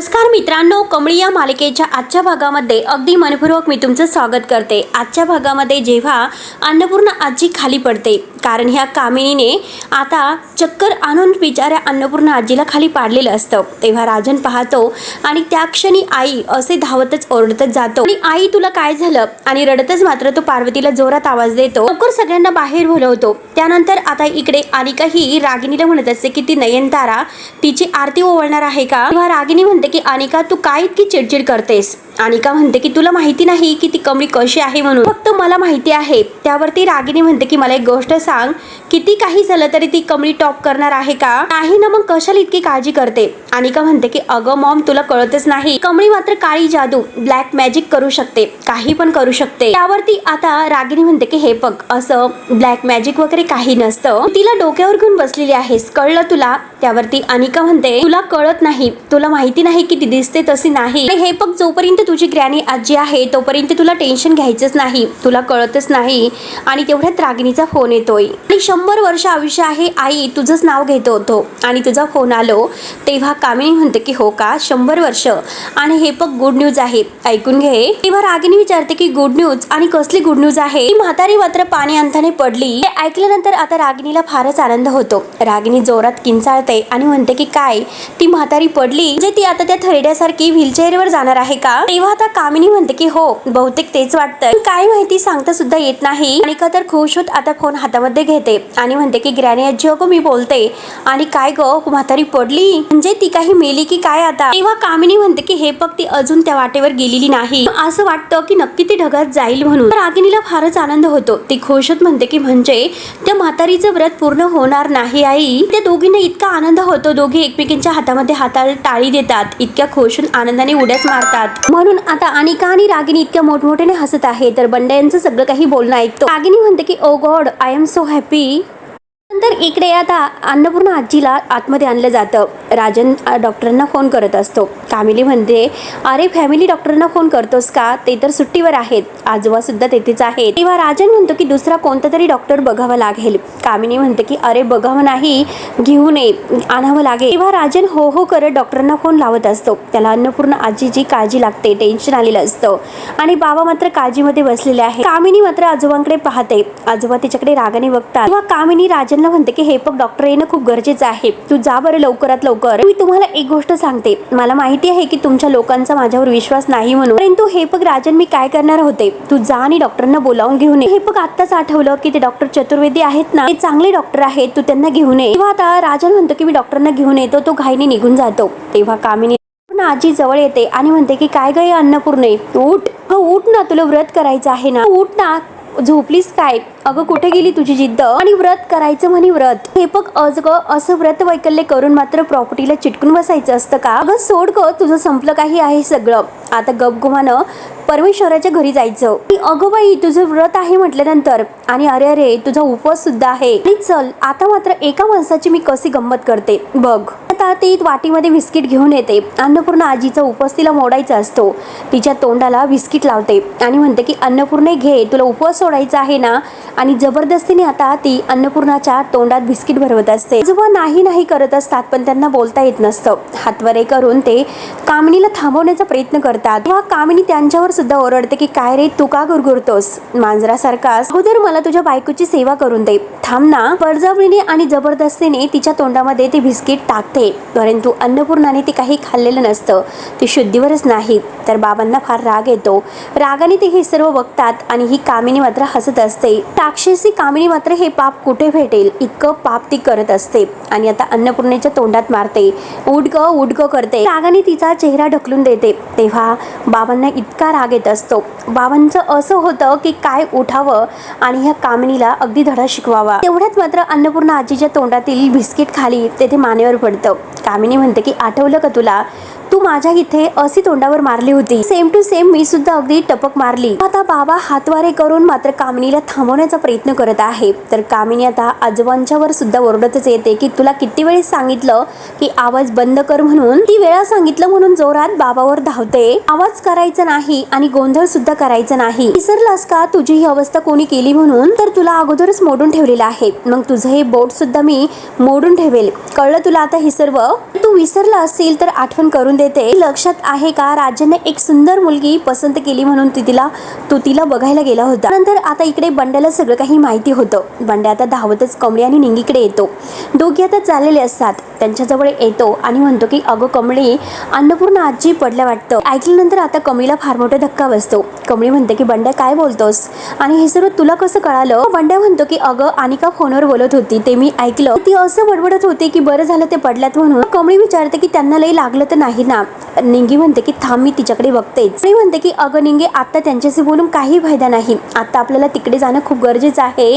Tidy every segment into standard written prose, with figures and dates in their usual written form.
नमस्कार मित्रांनो, कमळी या मालिकेच्या आजच्या भागामध्ये अगदी मनपूर्वक मी तुमचं स्वागत करते। आजच्या भागामध्ये जेव्हा अन्नपूर्णा आजी खाली पडते, कारण ह्या कामिनीने आता चक्कर आणून बिचाऱ्या अन्नपूर्णा आजीला खाली पाडलेलं असतं, तेव्हा राजन पाहतो आणि त्या क्षणी आई असे धावतच ओरडतच जातो आणि आई तुला काय झालं, आणि रडतच मात्र तो पार्वतीला जोरात आवाज देतो, लवकर सगळ्यांना बाहेर बोलवतो। त्यानंतर आता इकडे अनिका ही रागिनीला म्हणत असते की ती नयनतारा तिची आरती ओवाळणार आहे का। तेव्हा रागिनी म्हणते की अनिका तू काय इतकी चिडचिड करतेस। अनिका म्हणते की तुला माहिती नाही की ती कमळी कशी आहे म्हणून, फक्त मला माहिती आहे। त्यावरती रागिनी म्हणते की मला एक गोष्ट सांग, किती काही झालं तरी ती कमळी टॉप करणार आहे का, नाही ना, मग कशाला इतकी काळजी करते। अनिका म्हणते की अगं मॉम, तुला कळतच नाही, कमळी मात्र काळी जादू ब्लॅक मॅजिक करू शकते, काही पण करू शकते। त्यावरती आता रागिनी म्हणते की हे बघ, असं ब्लॅक मॅजिक वगैरे काही नसतं, तिला डोक्यावर घेऊन बसलेली आहेस, कळलं तुला। त्यावरती अनिका म्हणते तुला कळत नाही, तुला माहिती नाही की ती दिसते तशी नाही, हे बघ जोपर्यंत तुझी ग्रॅनी आजी आहे तोपर्यंत तुला टेन्शन घ्यायचंच नाही, तुला कळतच नाही। आणि तेवढ्यात रागिनीचा फोन येतोय आणि 100 वर्ष आयुष्य आहे आई, तुझंच नाव घेतो होतो आणि तुझा फोन आलो। तेव्हा कामिनी म्हणते की हो का, 100 वर्ष, आणि हे बघ गुड न्यूज आहे, ऐकून घे। तेव्हा रागिनी विचारते की गुड न्यूज, आणि कसली गुड न्यूज आहे। ती म्हातारी मात्र पाणी अंताने पडली। हे ऐकल्यानंतर आता रागिनीला फारच आनंद होतो। रागिनी जोरात किंचाळते आणि म्हणते की काय, ती म्हातारी पडली म्हणजे ती आता त्या थैड्यासारखी व्हीलचेअरवर जाणार आहे का। तेव्हा आता कामिनी म्हणते की हो, बहुतेक तेच वाटतंय, काय माहिती सांगता सुद्धा येत नाही। अनिका तर खुश होत आता फोन हातामध्ये घेते आणि म्हणते की ग्रॅनी आजी अगं मी बोलते, आणि काय ग म्हातारी पडली म्हणजे ती काही मेली की काय आता। तेव्हा कामिनी म्हणते की हे बघ, ती अजून त्या वाटेवर गेलेली नाही, असं वाटतं की नक्की ती ढगात जाईल म्हणून। रागिनीला फारच आनंद होतो, ती खुश होत म्हणते की म्हणजे त्या म्हातारीचं व्रत पूर्ण होणार नाही आई। त्या दोघींना इतका आनंद होतो, दोघे एकमेकांच्या हातामध्ये हाताला टाळी देतात, इतक्या खुश होऊन आनंदाने उड्याच मारतात। म्हणून आता अनिका आणि रागिनी इतक्या मोठमोठ्याने हसत आहे, तर बंड्या यांचं सगळं काही बोलणं ऐकतो। रागिनी म्हणते की oh God, I am so happy. नंतर इकडे आता अन्नपूर्णा आजीला आतमध्ये आणलं जातं। राजन डॉक्टरांना फोन करत असतो। कामिनी म्हणते अरे फॅमिली डॉक्टरांना फोन करतोस का, ते तर सुट्टीवर आहेत, आजोबा सुद्धा तेथेच आहेत। तेव्हा राजन म्हणतो की दुसरा कोणता तरी डॉक्टर बघावा लागेल। कामिनी म्हणते की अरे बघावं नाही, घेऊन आणावं लागेल। तेव्हा राजन हो हो करत डॉक्टरांना फोन लावत असतो। त्याला अन्नपूर्णा आजीची काळजी लागते, टेन्शन आलेलं असतं, आणि बाबा मात्र काळजीमध्ये बसलेले आहे। कामिनी मात्र आजोबांकडे पाहते, आजोबा तिच्याकडे रागाने बघतात। तेव्हा कामिनी राजन म्हणते की हे बघ, डॉक्टर येणं खूप गरजेचं आहे, तू जा बरं लवकरात लवकर। मी तुम्हाला एक गोष्ट सांगते, मला माहिती आहे की तुमच्या लोकांचा माझ्यावर विश्वास नाही म्हणून, परंतु हे बघ राजन, मी काय करणार होते, तू जा आणि डॉक्टरांना बोलावून घेऊन ये। हे बघ आत्ताच आठवलं की ते डॉक्टर चतुर्वेदी आहेत ना, ते चांगले डॉक्टर आहेत, तू त्यांना घेऊन ये। तेव्हा आता राजन म्हणतो की मी डॉक्टरांना घेऊन येतो, तो घाईने निघून जातो। तेव्हा कामिनी आजी जवळ येते आणि म्हणते की काय गं अन्नपूर्णे, उठ, उठ ना, तुला व्रत करायचं आहे ना, उठ ना, झोपलीस काय, अगं कुठे गेली तुझी जिद्द, आणि व्रत करायचं म्हणे व्रत। हे बघ असं व्रत वैकल्य करून मात्र प्रॉपर्टीला चिटकून बसायचं असतं का, अगं सोड ग, तुझं संपलं काही आहे सगळं, आता गपगुमानं परमेश्वराच्या घरी जायचं। अगं बाई, तुझं व्रत आहे म्हटल्यानंतर, आणि अरे अरे तुझा उपवास सुद्धा आहे, आणि चल आता मात्र एका माणसाची मी कशी गंमत करते बघ। आता ती वाटीमध्ये बिस्किट घेऊन येते। अन्नपूर्णा आजीचा उपवास तिला मोडायचा असतो, तिच्या तोंडाला बिस्किट लावते आणि म्हणते की अन्नपूर्णे घे, तुला उपवास सोडायचा आहे ना, आणि जबरदस्तीने आता ती अन्नपूर्णाच्या तोंडात बिस्किट भरवत असते। आजोबा नाही नाही करत असतात, पण त्यांना बोलता येत नसतं, हातवरे करून ते कामिनीला थांबवण्याचा प्रयत्न करतात। तेव्हा कामिनी त्यांच्यावर सुद्धा ओरडते की काय रे, तू का गुरगुरतोस मांजरासारखास, अगोदर मला तुझ्या बायकोची सेवा करून दे, थांब ना। बळजबरीने आणि जबरदस्तीने तिच्या तोंडामध्ये ते बिस्किट टाकते, परंतु अन्नपूर्णाने ते काही खाल्लेलं नसतं, ते शुद्धीवरच नाही। तर बाबांना फार राग येतो, रागाने ते हे सर्व बघतात, आणि ही कामिनी मात्र हसत असते। राक्षसी कामिनी मात्र हे पाप कुठे भेटेल इतकं पाप ती करत असते, आणि आता अन्नपूर्णेच्या तोंडात मारते, उठ ग करते, रागाने तिचा चेहरा ढकलून देते। तेव्हा बाबांना इतका राग येत असतो, बाबांचं असं होतं की काय उठावं आणि ह्या कामिनीला अगदी धडा शिकवावा। तेवढ्यात मात्र अन्नपूर्णा आजीच्या तोंडातील बिस्किट खाली तेथे मानेवर पडतं। कामिनी म्हणते की आठवलं का तुला, तू माझ्या इथे अशी तोंडावर मारली होती, सेम टू सेम मी सुद्धा अगदी टपक मारली। आता बाबा हातवारे करून मात्र कामिनीला थांबवण्याचा प्रयत्न करत आहे, तर कामिनी आता आजोबांच्यावर सुद्धा ओरडतच येते की तुला किती वेळेस सांगितलं की आवाज बंद कर म्हणून, ती वेळा सांगितलं म्हणून जोरात बाबावर धावते, आवाज करायचा नाही आणि गोंधळ सुद्धा करायचा नाही, विसरलास का तुझी ही अवस्था कोणी केली म्हणून, तर तुला अगोदरच मोडून ठेवलेलं आहे, मग तुझं हे बोट सुद्धा मी मोडून ठेवेल, कळलं तुला आता हे सर्व, तू विसरला असेल तर आठवण करून देते येते, लक्षात आहे का राजनने एक सुंदर मुलगी पसंत केली म्हणून तू तिला बघायला गेला होता. नंतर आता इकडे बंड्याला सगळं काही माहिती होतं. बंड्या आता धावतच कमळी आणि निंगीकडे येतो. दोघे आता चाललेले असतात. त्यांच्याजवळ येतो आणि म्हणतो की अगं कमळी, अन्नपूर्णा आजी पडल्या वाटतं. ऐकल्यानंतर आता कमळीला फार मोठा धक्का बसतो. कमळी म्हणते की बंड्या काय बोलतोस आणि हे सर्व तुला कसं कळालं? बंड्या म्हणतो की अगं अनिका फोनवर बोलत होती, ते मी ऐकलं. ती असं बडबडत होती की बरं झालं ते पडल्यात म्हणून. कमळी विचारते की त्यांना लई लागलं तर नाही ना? निंगी म्हणते की थांब मी तिच्याकडे बघतेच. मी म्हणते की अगं निंगे, आता त्यांच्याशी बोलून काही फायदा नाही. आता आपल्याला तिकडे जाणं खूप गरजेचं आहे.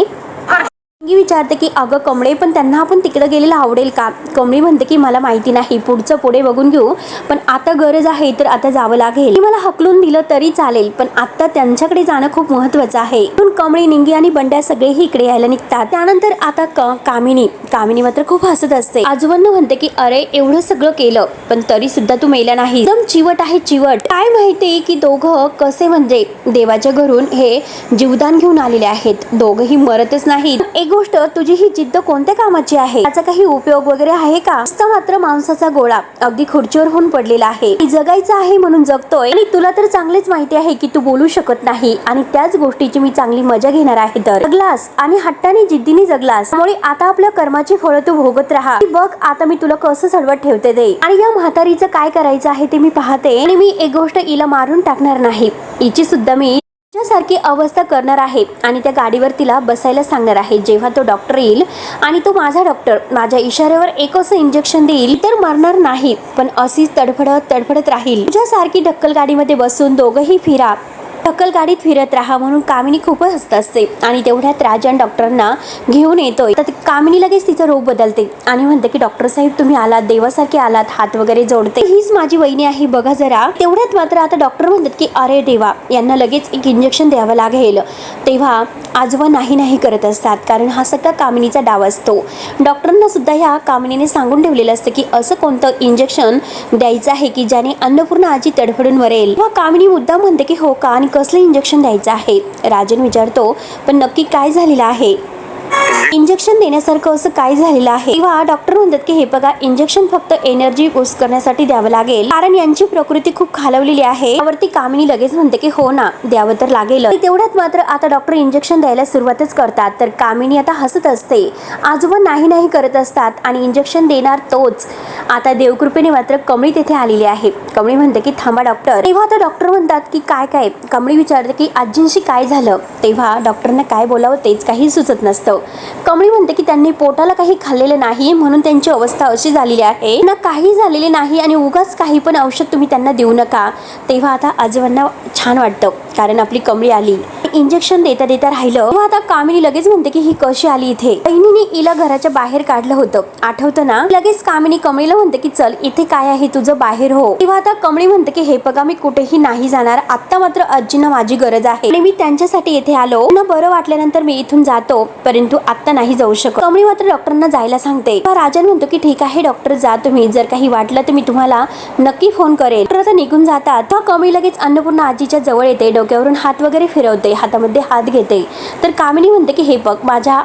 निंगी विचारते की अगं कमळे, पण त्यांना आपण तिकडे गेलेलं आवडेल का? कमळी म्हणते की मला माहिती नाही, पुढचं पुढे बघून घेऊ, पण आता गरज आहे तर आता जावं लागेल. मला हकलून दिलं तरी चालेल, पण आता त्यांच्याकडे जाणं खूप महत्वाचं आहे. म्हणून कमळी, निंगी आणि बंड्या सगळेही इकडे यायला निघतात. त्यानंतर आता कामिनी मात्र खूप हसत असते. आजोबांना म्हणते की अरे एवढं सगळं केलं पण तरी सुद्धा तू मेला नाही. एकदम चिवट आहे चिवट. काय माहिती की दोघं कसे म्हणजे देवाच्या घरून हे जीवदान घेऊन आलेले आहेत. दोघंही मरतच नाहीत. एक गोष्ट, तुझी ही जिद्द कोणत्या कामाची आहे? त्याचा काही उपयोग वगैरे आहे का? मात्र मांसाचा गोळा अगदी खुर्चीवर होऊन पडलेला आहे. जगायचं आहे म्हणून जगतोय आणि तुला तर चांगलेच माहिती आहे की तू बोलू शकत नाही आणि त्याच गोष्टीची मी चांगली मजा घेणार आहे. तर जगलास आणि हट्टाने जिद्दीने जगलास, त्यामुळे आता आपल्या कर्माची फळं तू भोगत राहा. बघ आता मी तुला कसं सडवत ठेवते ते, आणि या म्हातारीचं काय करायचं आहे ते मी पाहते. आणि मी एक गोष्ट, हिला मारून टाकणार नाही. हिची सुद्धा मी सारखी अवस्था करणार आहे आणि त्या गाडीवर तिला बसायला सांगणार आहे. जेव्हा तो डॉक्टर येईल आणि तो माझा डॉक्टर माझ्या इशाऱ्यावर एक असं इंजेक्शन देईल तर मरणार नाही, पण अशीच तडफडत राहील. तुझ्यासारखी ढक्कल गाडीमध्ये बसून दोघंही फिरा, ढक्कल गाडीत फिरत राहा म्हणून कामिनी खूपच हसत असते. आणि तेवढ्यात राजन डॉक्टरांना घेऊन येतोय. तर कामिनी लगेच तिचं रूप बदलते आणि म्हणते की डॉक्टर साहेब तुम्ही आलात, देवासारखे आलात, हात वगैरे जोडते. हीच माझी वहिनी आहे बघा जरा. तेवढ्यात मात्र आता डॉक्टर म्हणतात की अरे देवा, यांना लगेच एक इंजेक्शन द्यावं लागेल. तेव्हा आजोबा नाही करत असतात, कारण हा सगळा कामिनीचा डाव असतो. डॉक्टरांना सुद्धा ह्या कामिनीने सांगून ठेवलेलं असतं की असं कोणतं इंजेक्शन द्यायचं आहे की ज्याने अन्नपूर्णा आजी तडफडून मरेल. व कामिनी मुद्दाम म्हणते की हो का, आणि कसलं इंजेक्शन द्यायचं आहे? राजन विचारतो पण नक्की काय झालेलं आहे? इंजेक्शन देण्यासारखं असं काय झालेलं आहे? तेव्हा डॉक्टर म्हणतात की हे बघा, इंजेक्शन फक्त एनर्जी बूस्ट करण्यासाठी द्यावं लागेल, कारण यांची प्रकृती खूप खालवलेली आहे. त्यावरती कामिनी लगेच म्हणते की हो ना, द्यावं तर लागेल. तेवढ्यात मात्र आता डॉक्टर इंजेक्शन द्यायला सुरुवातच करतात. तर कामिनी आता हसत असते. आजोबा नाही करत असतात आणि इंजेक्शन देणार तोच. आता देवकृपेने मात्र कमळी तेथे आलेली आहे. कमळी म्हणते की थांबा डॉक्टर. तेव्हा आता डॉक्टर म्हणतात की काय? कमळी विचारते की आजींशी काय झालं? तेव्हा डॉक्टरना काय बोलावं तेच काही सुचत नसतं. कमळी म्हणते की त्यांनी पोटाला काही खाल्लेलं नाही म्हणून त्यांची अवस्था अशी झालेली आहे. ना काही झालेले नाही आणि उगाच काही पण औषध तुम्ही त्यांना देऊ नका. तेव्हा आता आजोबांना छान वाटतं, कारण आपली कमळी आली. इंजेक्शन देता राहिलं. तेव्हा आता कामिनी लगेच म्हणते की ही कशी आली इथे? बहिणीने हिला घराच्या बाहेर काढलं होतं, आठवतं ना? लगेच कामिनी कमळीला म्हणते की चल इथे काय आहे तुझं, बाहेर हो. तेव्हा आता कमळी म्हणते की हे बघा, मी कुठेही नाही जाणार. आता मात्र आजींना माझी गरज आहे आणि मी त्यांच्यासाठी इथे आलो. ना बरं वाटल्यानंतर मी इथून जातो, परंतु आता नाही जाऊ शकत. कमळी मात्र डॉक्टरांना जायला सांगते. राजन म्हणतो की ठीक आहे डॉक्टर, जा तुम्ही. जर काही वाटलं तर मी तुम्हाला नक्की फोन करेल. डॉक्टर आता निघून जातात. तेव्हा कमळी लगेच अन्नपूर्णा आजीच्या जवळ येते. डोक्यावरून हात वगैरे फिरवते, हातामध्ये हात घेते. तर कामिनी म्हणते की हे बघ, माझ्या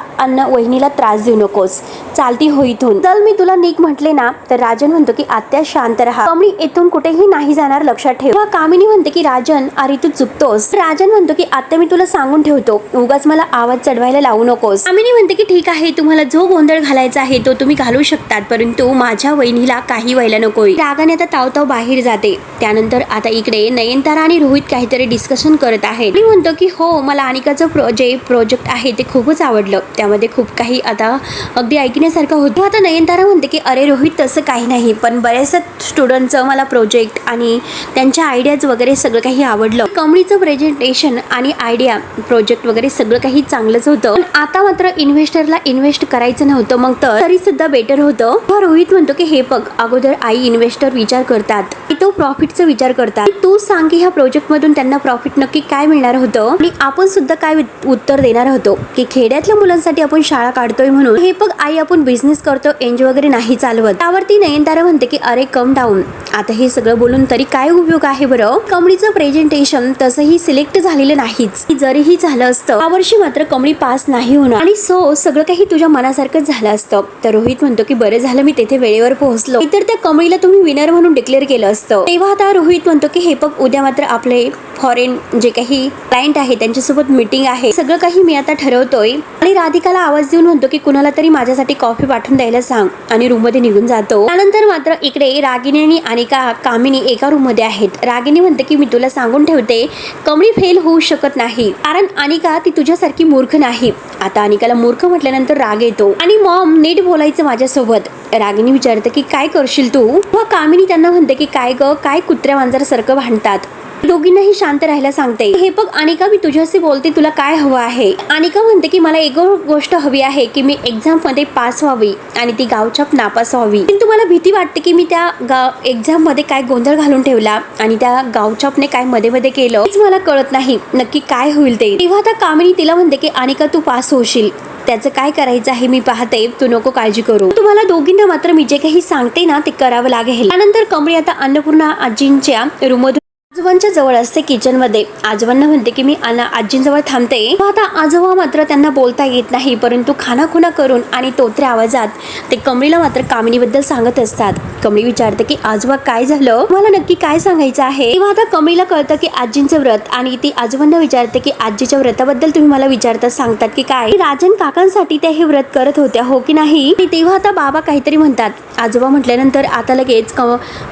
वहिनीला त्रास देऊ नकोस, चालती हो इथून, चल मी तुला निघ म्हटले ना. तर राजन म्हणतो की आत्या शांत राहा, कमळी इथून कुठेही नाही जाणार, लक्षात ठेव. कामिनी म्हणते की राजन अरे तू चुकतोस. राजन म्हणतो की आत्या मी तुला सांगून ठेवतो, उगाच मला आवाज चढवायला लावू नकोस. कामिनी म्हणते की ठीक आहे, तुम्हाला जो गोंधळ घालायचा आहे तो तुम्ही घालू शकतात, परंतु माझ्या वहिनीला काही व्हायला नकोय. रागाने आता तावताव बाहेर जाते. त्यानंतर आता इकडे नयनतारा आणि रोहित काहीतरी डिस्कशन करत आहेत. मी म्हणतो की हो, मला अनिकाचं प्रोजेक्ट आहे ते खूपच आवडलं, त्यामध्ये खूप काही आता अगदी ऐकण्यासारखं होतं. आता नयनतारा म्हणते की अरे रोहित तसं काही नाही, पण बऱ्याचशा स्टुडंटचं मला प्रोजेक्ट आणि त्यांच्या आयडियाज वगैरे सगळं काही आवडलं. कमळीचं प्रेझेंटेशन आणि आयडिया प्रोजेक्ट वगैरे सगळं काही चांगलंच होतं, पण आता मात्र इन्व्हेस्टरला इन्व्हेस्ट करायचं नव्हतं, मग तरी सुद्धा बेटर होतं. रोहित म्हणतो की हे बघ, अगोदर आई इन्व्हेस्टर विचार करतात, तो प्रॉफिटचा विचार करतात. तू सांग की ह्या प्रोजेक्ट मधून त्यांना प्रॉफिट नक्की काय मिळणार होतं आणि आपण सुद्धा काय उत्तर देणार होतो की खेड्यातल्या मुलांसाठी आपण शाळा काढतोय म्हणून. हे बघ आई, आपण बिझनेस करतो, एनजीओ वगैरे नाही चालवत. त्यावरती नयनतारा म्हणते की अरे कम डाऊन, आता हे सगळं बोलून तरी काय उपयोग आहे बरं? कमळीचं प्रेझेंटेशन तसंही सिलेक्ट झालेलं नाहीच. जरीही झालं असतं यावर्षी मात्र कमळी पास नाही होणार आणि सगळं काही तुझ्या मनासारखंच झालं असतं. तर रोहित म्हणतो की बरं झालं मी तेथे वेळेवर पोहोचलो, इतर त्या कमळीला तुम्ही विनर म्हणून डिक्लेअर केलं असतं. असतं. तेव्हा आता रोहित म्हणतो की हे बघ, उद्या मात्र आपले फॉरेन जे काही क्लायंट आहे त्यांच्यासोबत मीटिंग आहे, सगळं काही मी आता ठरवतोय. आणि राधिकाला आवाज देऊन म्हणतो की कुणाला तरी माझ्यासाठी कॉफी पाठवून द्यायला सांग, आणि रूम मध्ये निघून जातो. त्यानंतर मात्र इकडे रागिनी आणि अनिका, कामिनी एका रूम मध्ये आहेत. रागिनी म्हणते की मी तुला सांगून ठेवते, कमळी फेल होऊ शकत नाही, कारण अनिका ती तुझ्यासारखी मूर्ख नाही. आता अनिकाला मूर्ख म्हटल्यानंतर राग येतो. आणि मॉम, नीट बोलायचं माझ्यासोबत. रागिनी विचारते की काय करशील तू. व कामिनी त्यांना म्हणते की काय ग, काय कुत्र्या मांजरासारखं भांडतात. दोघींनाही शांत राहायला सांगते. हे बघ अनिका, मी तुझ्याशी बोलते, तुला काय हवं आहे. अनिका म्हणते की मला एक गोष्ट हवी आहे की मी एक्झाम मध्ये पास व्हावी आणि ती गावछाप नापास व्हावी. पण तुम्हाला भीती वाटते की मी त्या एक्झाम मध्ये काय गोंधळ घालून ठेवला आणि त्या गावछापने काय मध्ये मध्ये केलं, हेच मला कळत नाही नक्की काय होईल ते. तेव्हा आता कामिनी तिला म्हणते की अनिका, तू पास होशील, त्याचं काय करायचं आहे मी पाहते, तू नको काळजी करू. तुम्हाला दोघींना मात्र मी जे काही सांगते ना ते करावं लागेल. त्यानंतर कमळी आता अन्नपूर्णा आजींच्या रूममधून आजोबांच्या जवळ असते किचन मध्ये. आजोबांना म्हणते की मी आजींजवळ थांबते. आता आजोबा मात्र त्यांना बोलता येत नाही, परंतु खानाखुना करून आणि तोत्र्या आवाजात ते कमळीला मात्र कामिनीबद्दल सांगत असतात. कमळी विचारते की आजोबा काय झालं, मला नक्की काय सांगायचं आहे. तेव्हा आता कमळीला कळतं की आजींचं व्रत, आणि ती आजोबांना विचारते की आजीच्या व्रताबद्दल तुम्ही मला विचारता सांगतात की काय, राजन काकांसाठी त्या हे व्रत करत होत्या हो की नाही. तेव्हा आता बाबा काहीतरी म्हणतात. आजोबा म्हटल्यानंतर आता लगेच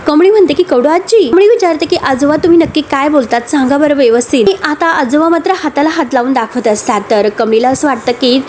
कमळी म्हणते की कडू आजी. कमळी विचारते की आजोबा तुम्ही नक्की काय बोलतात, सांगा बरं व्यवस्थित. आता आजोबा मात्र हाताला हात लावून दाखवत असतात. तर कमळीला असं वाटतं की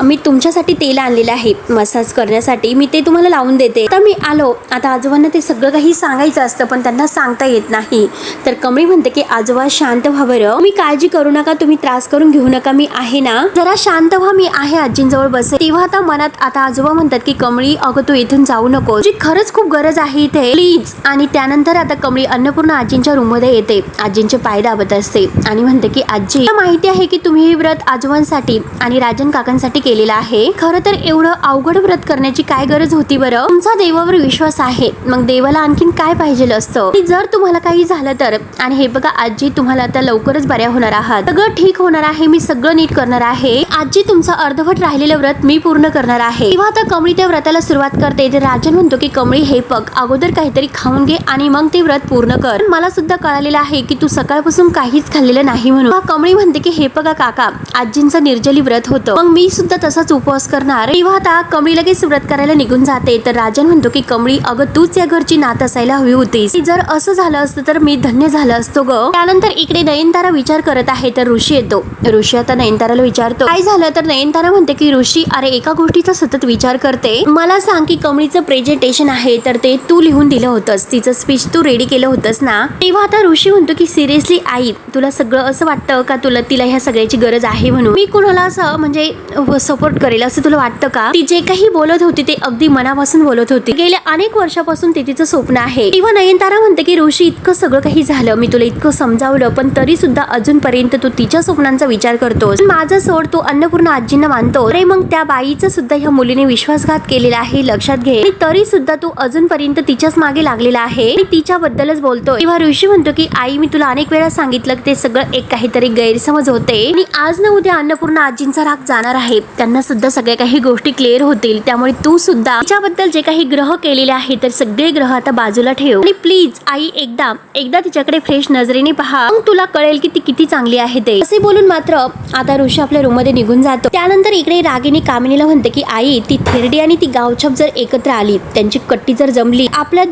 मी तुमच्यासाठी तेल आणलेलं आहे मसाज करण्यासाठी, मी ते तुम्हाला लावून देते, आता मी आलो. आता आजोबांना ते सगळं काही सांगायचं असतं पण त्यांना सांगता येत नाही. तर कमळी म्हणते की आजोबा शांत व्हा बरं, तुम्ही काळजी करू नका, तुम्ही त्रास करून घेऊ नका, मी आहे ना, जरा शांत व्हा, मी आहे आजींजवळ बसे. तेव्हा आता मनात आता आजोबा म्हणतात की कमळी, अगं तू इथून जाऊ नको, जी खरंच खूप गरज आहे इथे, प्लीज. आणि त्यानंतर आता कमळी अन्नपूर्णा आजींच्या रूम मध्ये येते. आजींचे पाय दाबत असते आणि म्हणते की आजी, मला माहिती आहे की तुम्ही हे व्रत आजोबांसाठी आणि राजन काकांसाठी केलेलं आहे. खरं तर एवढं अवघड व्रत करण्याची काय गरज होती बरं. तुमचा देवावर विश्वास आहे, मग देवाला आणखीन काय पाहिजे असतं. जर तुम्हाला काही झालं तर, आणि हे बघा आजी, तुम्हाला आता लवकरच बऱ्या होणार आहात, सगळं ठीक होणार आहे, मी सगळं नीट करणार आहे. आजी, तुमचं अर्धवट राहिलेलं व्रत मी पूर्ण करणार आहे. तेव्हा आता कमळी त्या व्रताला सुरुवात करते. तर राजन म्हणतो की कमळी, हे बघ, अगोदर काहीतरी खाऊन घे आणि मग ते व्रत पूर्ण कर. मला सुद्धा कळालेलं आहे की तू सकाळपासून काहीच खाल्लेलं नाही म्हणून. कमळी म्हणते की हे बघा काका, आजींचं निर्जली व्रत होतं, मग मी सुद्धा तसाच उपवास करणार. तेव्हा आता कमळी लगेच व्रत करायला निघून जाते. तर राजन म्हणतो की कमळी, अगं तूच या घरची नात असायला हवी होतीस, जर असं झालं असतं तर मी धन्य झालं असतो ग. त्यानंतर इकडे नयनतारा विचार करत आहे. तर ऋषी येतो. ऋषी आता नयनताराला विचारतो काय झालं. तर नयनतारा म्हणते की ऋषी, अरे एका गोष्टीचा सतत विचार करते, मला सांग की कमळीचं प्रेझेंटेशन आहे तर ते तू लिहून दिलं होतंस, तिचं स्पीच तू रेडी केलं होतंस ना. तेव्हा आता ऋषी म्हणतो की सिरियसली आई, तुला सगळं असं वाटतं का तिला ह्या सगळ्याची गरज आहे म्हणून मी कुणाला असं म्हणजे सपोर्ट करेल असं तुला वाटतं का. ती जे काही बोलत होती ते अगदी मनापासून बोलत होती, गेल्या अनेक वर्षापासून ते तिचं स्वप्न आहे. तेव्हा नयनतारा म्हणते की ऋषी, इतकं सगळं काही झालं, मी तुला इतकं समजावलं, पण तरी सुद्धा अजूनपर्यंत तू तिच्या स्वप्नांचा विचार करतोस. माझं सोड, तू अन्नपूर्णा आजींना मानतो, अरे मग त्या बाईचा सुद्धा ह्या मुलीने विश्वासघात केलेला आहे, लक्षात घे. आणि तरी सुद्धा तू अजूनपर्यंत तिच्याच मागे लागलेला आहे आणि तिच्याबद्दलच बोलतोय. तेव्हा ऋषी म्हणतो की आई, मी तुला अनेक वेळा सांगितलं की ते सगळं एक काहीतरी गैरसमज होते आणि आज ना उद्या अन्नपूर्णा आजींचा राग जाणार आहे, त्यांना सुद्धा सगळ्या काही गोष्टी क्लिअर होतील. त्यामुळे तू सुद्धा तिच्याबद्दल जे काही ग्रह केलेले आहे तर सगळे ग्रह आता बाजूला ठेव आणि प्लीज आई एकदा तिच्याकडे फ्रेश नजरेने पहा, मग तुला कळेल की ती किती चांगली आहे ते. असे बोलून मात्र आता ऋषी आपल्या रूम मध्ये निघून जातो. त्यानंतर इकडे रागिनी कामिनीला म्हणते की आई, ती थेरडी आणि ती गावछाप जर एकत्र आली, त्यांची कट्टी जर जमली, आपल्या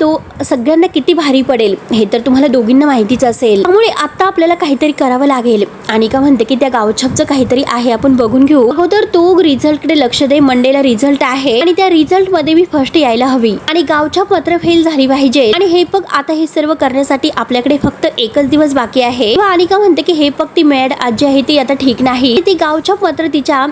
सगळ्यांना किती भारी पडेल हे तर तुम्हाला दोघींना माहितीच असेल. त्यामुळे आता आपल्याला काहीतरी करावं लागेल. अनिका म्हणते की त्या गावछापचं काहीतरी आहे, आपण बघून घेऊ. अगोदर तू रिझल्ट कडे लक्ष दे, मंडेला रिझल्ट आहे आणि त्या रिझल्ट मध्ये मी फर्स्ट यायला हवी आणि गावछाप मात्र फेल झाली पाहिजे. आणि हे बघ, आता हे सर्व करण्यासाठी आपल्याकडे फक्त एकच दिवस बाकी आहे. अनिका म्हणते की हे बघ, ती मॅड आजी आहे ती आता ठीक नाही, ती गावछाप मात्र तिच्या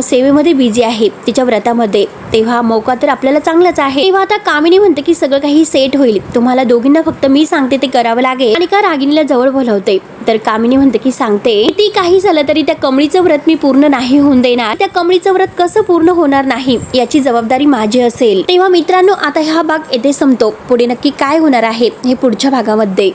सेवेमध्ये बिझी आहे, तिच्या व्रतामध्ये. तेव्हा मौका तर आपल्याला चांगलाच आहे. तेव्हा आता कामिनी म्हणते की सगळं काही सेट होईल, तुम्हाला दोघींना फक्त मी सांगते ते करावं लागेल. आणि का रागिनीला जवळ बोलवते. तर कामिनी म्हणते की सांगते, ती काही झालं तरी त्या कमळीचं व्रत मी पूर्ण नाही होऊन देणार. त्या कमळीचं व्रत कसं पूर्ण होणार नाही याची जबाबदारी माझी असेल. तेव्हा मित्रांनो, आता हा भाग येथे संपतो. पुढे नक्की काय होणार आहे हे पुढच्या भागामध्ये